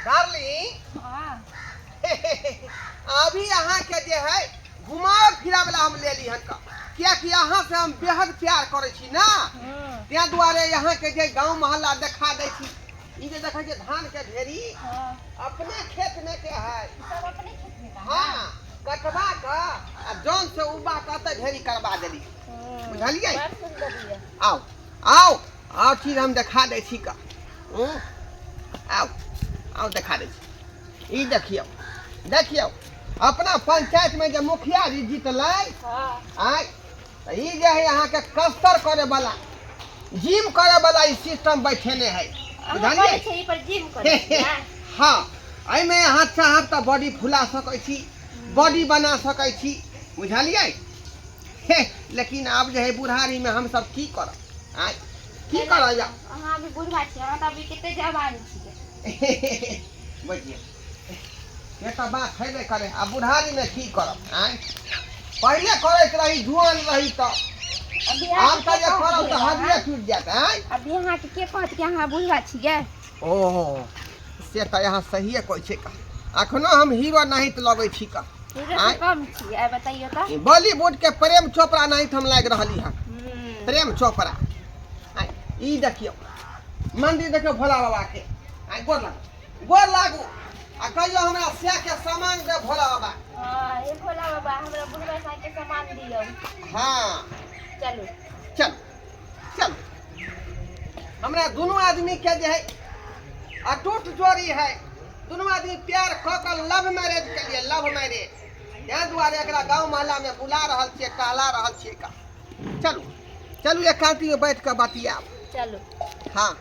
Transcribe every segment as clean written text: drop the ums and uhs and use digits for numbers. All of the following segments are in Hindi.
डार्लिंग हाँ अभी यहाँ के जे है घुमा फिरा वाला हम ले ली हन का क्या कि यहाँ से हम बेहद प्यार करे छी ना त्या दुआरे यहाँ के जे गांव मोहल्ला देखा दे छी ई जे देखै छै धान के ढेरी अपने खेत में के है सब अपने खेत में का हाँ कटवा का आ जौन से उबा कते ढेरी करवा देली बुझलिए बड़ सुंदर है आओ आओ आओ चीज हम देखा दे छी का आओ आओ देखा दे छी ई देखियो देखियो अपना पंचायत में जो मुखिया जी जीतलै आय तो ई जे है यहाँ के कस्तर करे वाला जिम करे वाला ई सिस्टम बैठेने है बुझलिए छै पर जिम करे हाँ आई में हाथ से हाथ तो बॉडी फुला सकै छी बॉडी बना सकै छी बुझलिए लेकिन अब जे है बुढ़ारी में हम सब की करब आय की करब जा अहाँ भी बुढ़ा छी अहाँ त अभी कते जवान छी बुझिए ये तो बात है करे अब बुढ़ारी में की करब आय पहले करत रही जुआन रही तो आब तो ये करब तो हदिये टूट जात आय अभी अहाँ के कहत कि अहाँ बुढ़ा छियै ओह से तो यहाँ सही है कोई छे का अखनो हम हीरो नहीं तो लगे छी का हीरो से कम छी आय बताइयो त बॉलीवुड के प्रेम चोपड़ा नहीं तो हम लाग रहली हन प्रेम चोपड़ा आय ई देखियो मंदिर देखियो भोला बाबा के आय गोर लागू आ कहियो हमरा से के सामान दे भोला बाबा हां ए भोला बाबा हमरा बुढ़वा सा के सामान दियो हां चलो चल चल हमरा दोनों आदमी के जे है अटूट जोड़ी है दोनों आदमी प्यार क के लव मैरिज के लिए लव मैरिज यहाँ दुआरे एकरा गांव मोहल्ला में बुला रहल छियै कहला रहल छियै का चलू चलू एकांती में बैठ के बतियाब चलो हाँ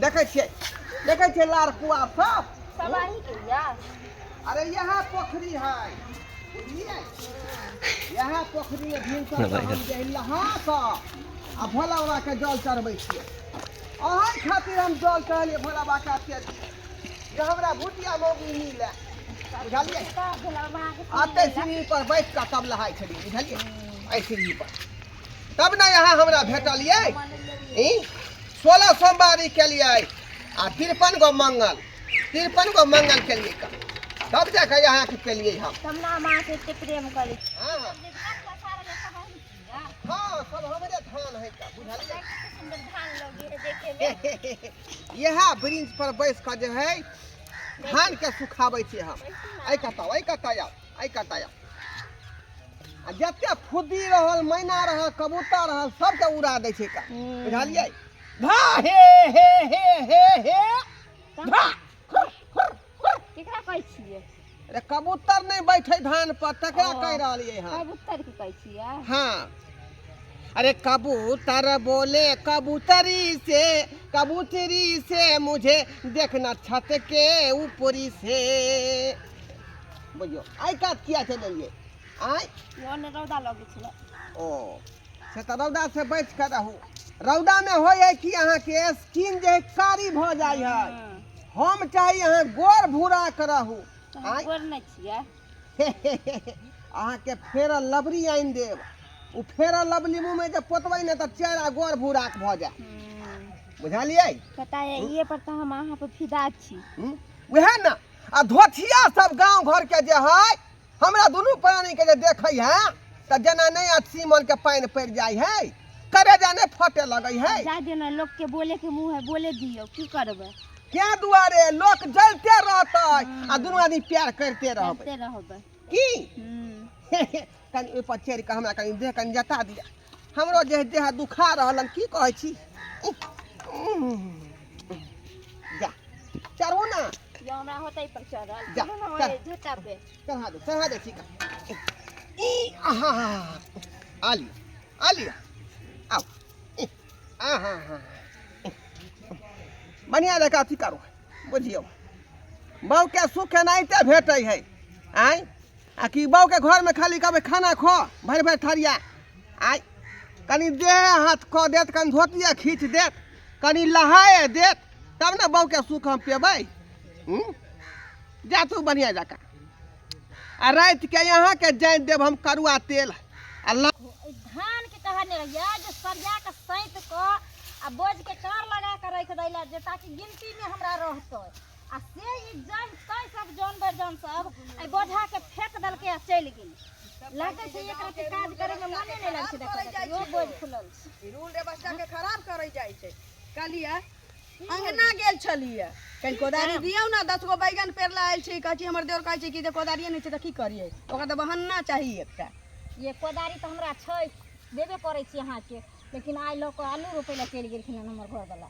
देखे छियै लार कुआ सब सवाही के या अरे यहाँ पोखरी है बुझलिए यहाँ पोखरी में भिनसर हम जे नहा के आ भोला बाबा के जल चढ़बै छियै अहाँ खातिर हम जल चढ़लिए भोला बाबा के अत्यंत जे हमरा भुटिया मौगी मिले बुझलिए भोला बाबा के आते सीढ़ी पर बैठ के तब नहाय छली बुझलिए एहि सीढ़ी पर तब ना यहाँ हमरा भेटलिए 16 सोमवारी के लिए आ 53 गो मंगल के लिए का तब जाकर यहाँ के लिए हम तब ना मां से प्रेम करे हाँ हाँ सब हमरे धान है का बुझलिए सुंदर धान लगे देखे में यहाँ ब्रिंच पर बैठ कर जो है धान के सुखाबै छी हम आई कताया आ जते फुद्दी रहल मैना रहल कबूतर रहल सब के उड़ा दै छै का बुझलिए धा हे धा केकरा कहै छियै अरे कबूतर नहीं बैठे धान पर तकरा कह रहलिए हां कबूतर के कहै छियै हाँ अरे कबूतर बोले कबूतरी से मुझे देखना छत के ऊपरी से बुझियो आई काट किया चले लिए आई ओने रौदा लगे छले ओ से त रौदा से बच के रहू रौदा में होय है कि अहाँ के स्किन जे कारी भ जाय है हम चाही अहाँ गोर भूरा के रहू आई गोर नै छियै अहाँ के फेर लबरी आइन देब उ फेर लवली मुंह में जे पोतबै ने त चेहरा गोर भूरा के भ जाय बुझलिए पता है ये पर त हम अहाँ पर फिदा छी वह ना आ धोथिया सब गांव घर के जे है हमरा दोनों प्राणी के जे देखै है त जना नहीं अस्सी मन के पानी पड़ जाय है करे जाने फटे लगै है जा देना लोग के बोले के मुंह है बोले दियो की करबे क्या दुआरे लोग जलते रहते आ दोनों आदमी प्यार करते रहबे की कनी ओइ पर चढ़ के हमरा कनी देह कनी जता दिया हमरो जे देह दुखा रहलन की कहै छी जा चढ़ू ना जो हमरा होतै पर चढ़ल जा, चलो ना चल। ओए झटा पे चढ़ा दे ठीक है ई आहा आली आओ आहा बढ़िया देखा अथी करो बुझियो बाऊ के सुख नहीं ते भेटै है आय आ कि बाऊ के घर में खाली कहबै खाना खो भरि भरि थरिया आय कनी देह हाथ क देत कनी धोतिया खींच देत कनी लहाए देत तब ना बाऊ के सुख हम पेबै जा तू बढ़िया जका आ रात के यहाँ के जान देव हम करुआ तेल अल्लाह धान के कहने रहिया जे सरिया के सैत को आ बोझ के कार लगा के रख दैला जे ताकि गिनती में हमरा रहतै आ से ई जन कई सब जानवर जन सब आई बोझा के फेंक देलकै आ चलि गेल लागै छै एकरा के काज करे में मने नहीं लागै छै देखै यो बोझ खुलल छै रूल व्यवस्था के खराब करे जाय छै कहलिए अंगना गेल छलिए कल कोदारी दियौ ना 10 गो बैगन पेरला आयल छै कहै छी हमर देवर कहै छै कि जे कोदारिये नहीं छै त की करिए ओकरा त बहाना चाहिए एकटा ये कोदारी तो हमरा छै देबे करै छी अहाँ के लेकिन आइ लोग आलू रोपे ला चलि गेलखिन हमर घर वाला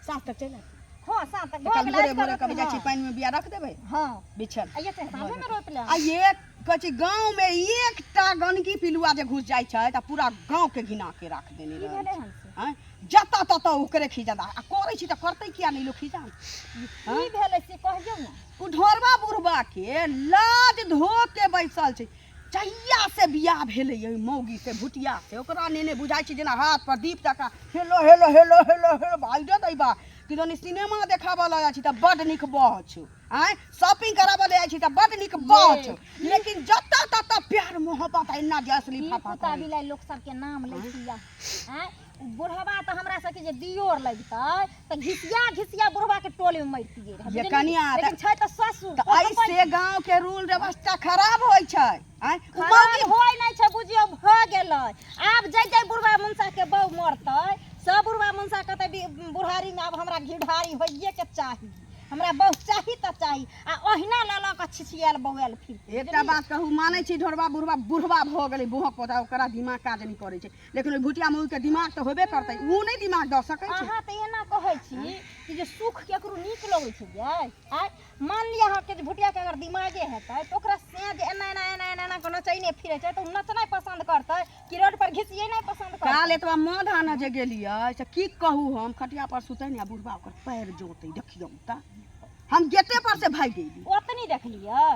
साफ तक चला हां साथ तक कल भोरे भोरे कब जाइ छी पानी में बिया रख देबै हां बिछल आइए से सामने में रोप ले आ ये कहै छी गांव में एकटा गंदगी पिलुआ जे घुस जाइ छै त पूरा गांव के घिना के राख देने की रहे भेलै हमसे हैं जता तता ओकरे खिजा आ करे छी त करतै किया नहीं लोग खिजा की भेलै से कहियौ ना उ ढोरबा बुढ़बा के लाज धो के बैसल छै जहिया से बियाह भेलै ओइ मौगी से भुटिया से ओकरा नेने बुझाइ छै जेना हाथ पर दीप तका hello hello hello hello hello भाई दे दैबा कि दोनी सिनेमा देखाबा लगा छी त बड निक बह छौ आय शॉपिंग कराबा ले जाइ छी त बड निक बह छौ लेकिन जता तता प्यार मोहब्बत इना जे असली फाफा कुत्ता बिलाई लोग सब के नाम लै छिया हैं बुढ़वा त हमरा सब के जे दियोर लगतै त घिसिया बुढ़वा के टोली में मरतिए रहे ये कनिया लेकिन छै त ससुर त ऐसे गांव के रूल व्यवस्था खराब होय छै आय मौगी होय नै छै बुझियो भ गेलै आब जय बुढ़वा मुंसा के बहु मरतै सब बुढ़वा मुंसा कहतै बुढ़ारी में अब हमरा घिढारी होइए के चाही हमरा बहु चाही त चाही आ ओहिना ल के छिछियाल बौएल फिर एकटा बात कहू मानै छी ढोरबा बुढ़वा बुढ़वा भ गेलै बुहक पोता ओकरा दिमाग काज नहीं करे छै लेकिन भुटिया मौगी के दिमाग त होबे करतै उ नहीं दिमाग द सकै छै अहाँ त एना कहै छी कि जे सुख केकरो नीक लगै छै यै आय मान लिया अहाँ के भुटिया के अगर दिमागे हेतै त ओकरा से जे एना एना एना एना एना को नचैने फिरै छै त उ नचनाइ पसंद करतै कि रोड पर घिसिए नहीं पसंद करतै काल एतबा माध आना जे गेलियै से की कहू हम खटिया पर सुतै ने बुढ़वा ओकर पैर जोतै देखियौ त हम गेटे पर से भाग गेली ओतनी देखलियै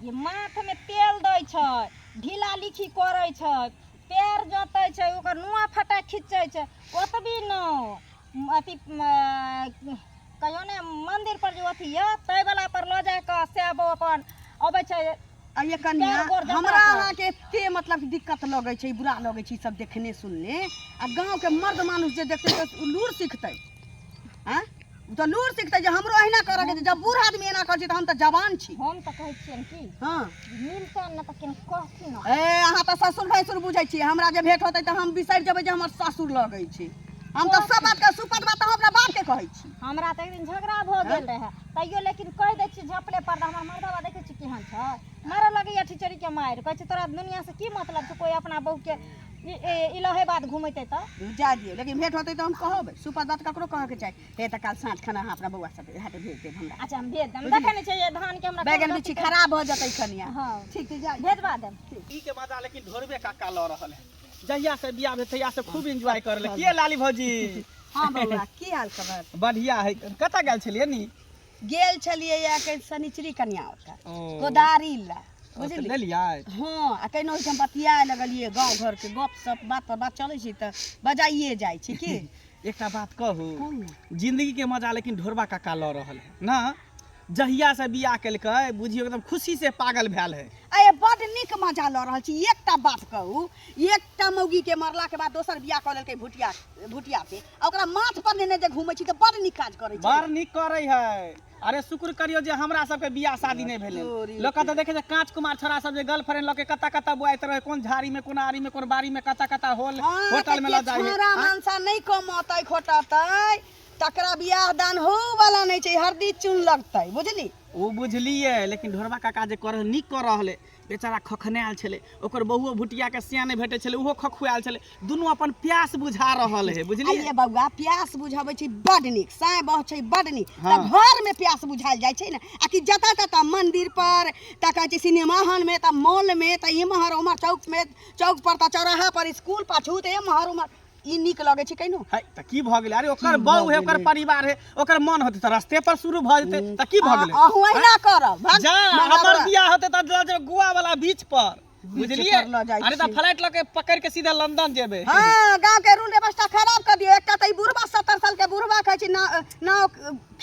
ये माथ में तेल दै छै ढीला लिखी करै छै पैर जोतै छै ओकर नुआ फटा खींचै छै ओतबी न अथी कहियो ने मंदिर पर जो अथी है तै वाला पर ल जाय के से अपन अबै छै आ ये कन्या हमरा अहाँ के एते मतलब दिक्कत लगै छै बुरा लगै छै सब देखने सुनने आ गांव के मर्द मानुष जे देखतै त लूर सिखतै हैं तो लूर सिखतै जे हमरो अहिना करे के जब बूढ़ आदमी एना करै छै त हम त जवान छी हम त कहै छियन की हां मिलतै न त केन कहथिन ए अहाँ त ससुर भैसुर बुझै छी हमरा जे भेट होतै त हम बिसरि जेबै जे हमर ससुर लगै छै हम त सब बात के सुपत बात हमरा बात के कहै छी हमरा त एक दिन झगड़ा भ गेल रहे तैयो लेकिन कह दै छी झपले पर हमर मर्दवा देखै छी केहन छै मारे लगै या ठिचरी के मार कहै छै तोरा दुनिया से की मतलब छै कोई अपना बहू के इलाहाबाद घुमैते त जा दियो लेकिन भेट होतै त हम कहबै सुपत बात ककरो कह के चाही हे त काल साँझ खाना अहाँ अपना बउआ सब हाथे भेज देब हमरा अच्छा हम भेज देम देखै नै छै ये धान के हमरा बैगन बिछी खराब भ जतै कनिया हां ठीक छै जा भेजवा देम ई के मजा लेकिन ढोरबे काका ल रहल है जहिया से बियाह भेल तहिया से खूब एंजॉय करले के लाली भौजी हां बउआ की हाल खबर बढ़िया है कता गेल छलिए नी गेल छलिए या के शनिचरी कन्या ओता कोदारी ला बुझलिए लेलिए हां आ कहिनो हम बतिया लगलिए गांव घर के गप सब बात पर बात चलै छै त बजाइए जाइ छै की एकटा बात कहू जिंदगी के मजा लेकिन ढोरबा काका ल रहल है ना जहिया से बियाह केलकै बुझियो एकदम खुशी से पागल भेल है अरे बड निक मजा ल रहल छी एकटा बात कहू एकटा मौगी के मरला के बाद दोसर बियाह क लेलकै भुटिया से ओकरा माथ पर नेने जे घुमै छी त बड निक काज करै छै बड़ निक करे है अरे शुक्र करियो जे हमरा सबके बियाह शादी नहीं भेले लोग त देखे छै कांच कुमार छोरा सब जे गर्लफ्रेंड ल के कता कता बुआइत रहे कोन झाड़ी में कोन आरी में कोन बाड़ी में कता कता होटल में ल जाए छोरा मानसा नहीं कमतै खोटतै तकरा बियाह दान हो वाला नहीं छै हरदी चून लगतै बुझली ओ बुझलिए लेकिन ढोरबा काका जे कर निक कर रहले बेचारा खखनायल छले ओकर बहुओ भुटिया के सिया नहीं भेटे छले ओहो खखुआल छले दुनू अपन प्यास बुझा रहल है बुझलिए अरे बउआ प्यास बुझाबै छै बड निक साय बह छै बड निक त घर में प्यास बुझाल जाइ छै न आ कि जता तता मंदिर पर त कहै छै सिनेमा हॉल में त मॉल में त इमहर उमहर चौक पर त चौराहा पर स्कूल पाछू त इमहर उमहर ई निक लगे छै कहिनो है त की भ गेलै अरे ओकर बहू है ओकर परिवार है ओकर मन होते त रास्ते पर शुरू भ जेते त की भ गेलै अहू एहिना करब जा हमर बियाह होते त गोवा वाला बीच पर बुझलिए अरे त फ्लाइट लके पकड़ के सीधा लंदन जेबे हां गांव के रूल व्यवस्था खराब कर दियो एकटा त ई बुढ़वा 70 साल के बुढ़वा कहै छै नाव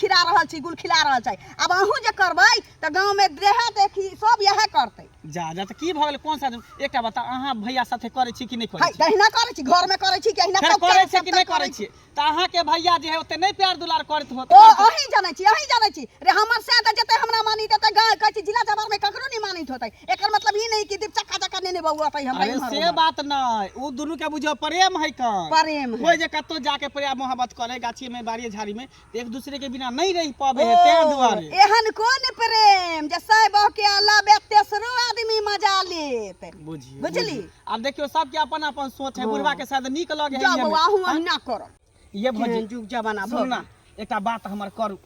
खिला रहल छी गुल खिला रहल छै अब अहूँ जे करबै तऽ गाँव में देहा देखी सब यह करतै जा जा तऽ की भऽ गेलै कोन सा एकटा बता अहाँ भैया साथे करै छी कि नहीं करै छी दहिना करै छी घर में करै छी कि अहिना फेर करै छी कि नहीं करै छी तऽ अहाँ के भैया जे है ओते नहीं प्यार दुलार करत होत ओ अहीं जानै छी रे हमर से तऽ जते हमरा मानी देते गाँव कहै छी जिला जवार में ककरो नहीं मानित होतै एकर मतलब ई नहीं कि दीप चक्का चक्का ने बउआ तै हमरा अरे से बात नहीं उ दुनु के बुझो प्रेम है कन प्रेम है कोई जे कतो जाके प्रेम मोहब्बत करे गाछी में बाड़ी झाड़ी में एक दूसरे के बिना नहीं रह पावे है ते दुआरे एहन कोन प्रेम जे सै बह के अल्लाह बे तेसरो आदमी मजा लेत बुझली अब देखियो सब के अपन अपन सोच है बुढ़वा के शायद नीक लगे है जाओ बाहु अहिना कर ये भौजी जुग जमाना सुनना एकटा बात हमर करू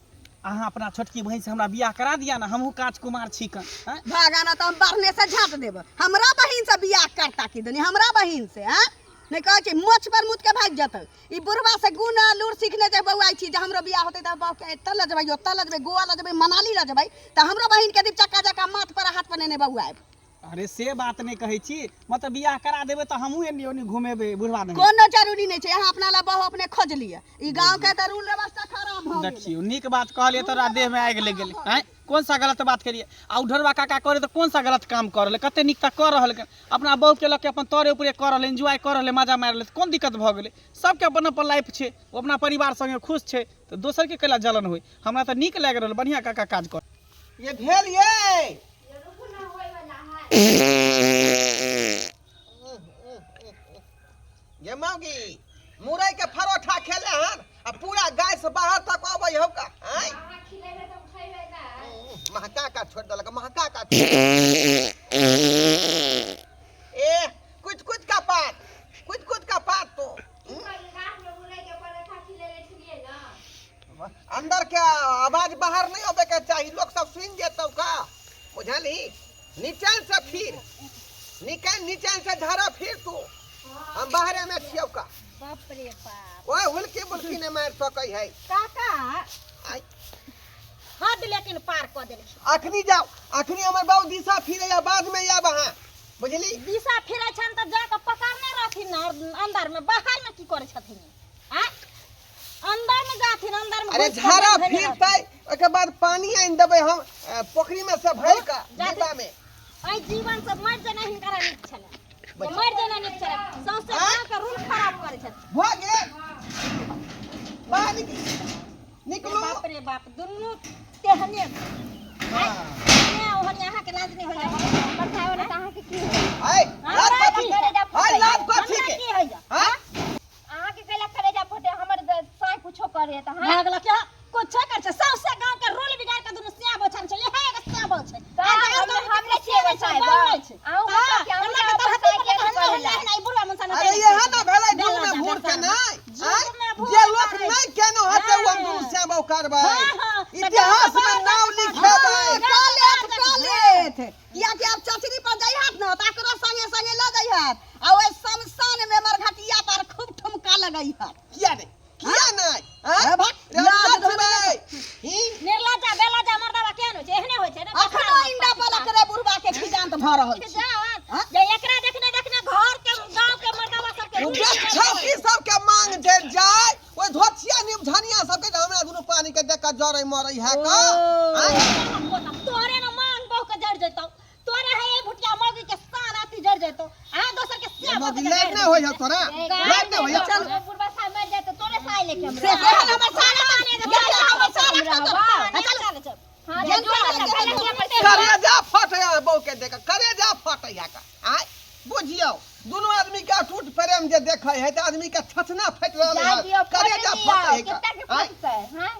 अहाँ अपना छोटकी बहन से हमरा बियाह करा दिया ना हमहू काजकुमार छी कन भागाना तो हम बारने से झाट देब हमरा बहिन से बियाह करता की दनी हमरा बहिन से हैं नहीं कहै छै मोछ पर मुद के भाग जतै ई बुढ़वा से गुण लूर सीखने जे बौआई छी जे हमरो बियाह होतै त बाप के एतऽ ल जेबै ओतऽ ल जेबै गोवा ल जेबै मनाली ल जेबै त हमरो बहिन के दीप चक्का चक्का माथ पर हाथ पर नेने बौआई अरे से बात नहीं कहै छी मतलब बियाह करा देबै त हमहू एनी ओनी घुमेबै बुढ़वा नहीं कोनो जरूरी नहीं छै यहाँ अपना ला बहु अपने खोज लिया ई गांव के त रूल व्यवस्था खराब भ गेल देखियो नीक बात कहलिए तोरा देह में आगि लग गेलै हैं कौन सा गलत बात करिए आ उधरवा काका करे तो कौन सा गलत काम कर रहले कते नीक तक कर रहल अपना बहू के लके अपन तोरे ऊपर कर रहले एंजॉय कर रहले मजा मार रहले कौन दिक्कत भ गेलै सबके अपन अपन लाइफ छै वो अपना परिवार संगे खुश छै तो दोसर के कैला जलन होई हमरा त नीक लाग रहल बढ़िया काका काज कर ये भेल ये ये मौगी मुरई के परोठा खेले हन आ पूरा गाय से बाहर तक आबै हो का हैं महका का छोड़ दलक महका का ए कुछ का पात तो अंदर के आवाज बाहर नहीं होबे के चाहिए लोग सब सुन जेतौ का बुझली नीचे से फिर नीचे से धरा फिर तू हम बाहरे में छियौ का बाप रे बाप ओए हुलकी बुलकी ने मार सकै है काका आई हद लेकिन पार क देले अखनी हमर बाबू दिशा फिरे या बाद में या वहां बुझली दिशा फिरै छन त जाके पकड़ने रहथिन अंदर में बाहर में की करे छथिन आ अंदर में जाथिन अंदर में अरे झारा फिरतै ओके बाद पानी आइन देबै हम पोखरी में से भर का डिब्बा में आई जीवन से मर जाना हिनकरा नीक छले मर जाना नीक छले सौसे गांव के रूल खराब करे छथि भागे बाहर निकलो बाप रे बाप दुन्नु तेहने ने ओहन यहाँ के लाज नहीं होला बताओ ना कहां के की हाय लाभ कथी के की है हां अहाँ के कैला करे जा फोटे हमर साई कुछो करे त हां भागला क्या कुछ कर छ सौसे गांव के रूल बिगाड़ के दुनु सिया बोछन छ यही एक सिया बोल छ हमने सिया बोछाय आउ के हमरा के साई के कहला नहीं बुढ़वा मन सन अरे यहां ना भेलै दूर में भूर के नहीं जे लोग नहीं केनो हते वो दूर से बौ करबै इतिहास में नाम लिखेबै कालेत या कि आप चचरी पर जाई हाथ न ताकरो संगे संगे ल जाई हाथ आ ओए शमशान में मरघटिया पर खूब ठुमका लगाई हाथ किया नहीं हां लाज होबै निर्लज्जा बेलज्जा मर्दावा केन होय छै एहने होय छै ना अखनो इंडा पलक रे बुढ़वा के खिजांत भ रहल छै जे एकरा देखने घर के गांव के मर्दावा सब के छौकी सब के मांग दे जाय ओए धोतिया निमझनिया सब के हमरा दुनु पानी के देख के जरै मरै है का तोरे न मांग बहु के जड़ जइतौ तोरे है भुटिया मौगी के सान आती जड़ जइतौ आ दोसर के सिया मौगी लाग ना होय तोरा लाग ना होय चल बुढ़वा साय मर जाय त तोरे साय लेके हमरा से केहन हमर सारा हमर सारा चल हां जे करेजा फटया बौ के देख करेजा फटया का आय बुझियो दोनों आदमी का टूट प्रेम जे देखै है त आदमी के छछना फट रहल है करेजा फटै है हां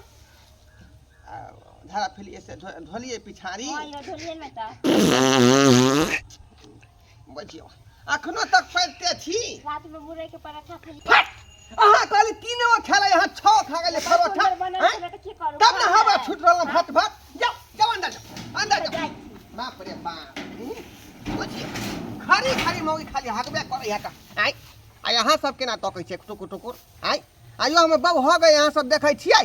धारा फिलिए से ढोलिए पिछाड़ी हां ढोलिए में त बुझियो अखनो तक पढ़ते छी रात में मुरई के पराठा खा फट अहाँ कहली तीनो खेला यहाँ 6 खा गेले परोठा तब ना हवा छूट रहल फट फट जाओ अंदर जाओ बाप रे बाप बुझियो खरी मौगी खाली हगबे करे है का आय आ यहाँ सब केना तकै छै टुकुर टुकुर आय आयो हम बाबू हो गए यहाँ सब देखै छियै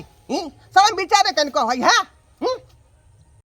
सब विचारे कन कहै है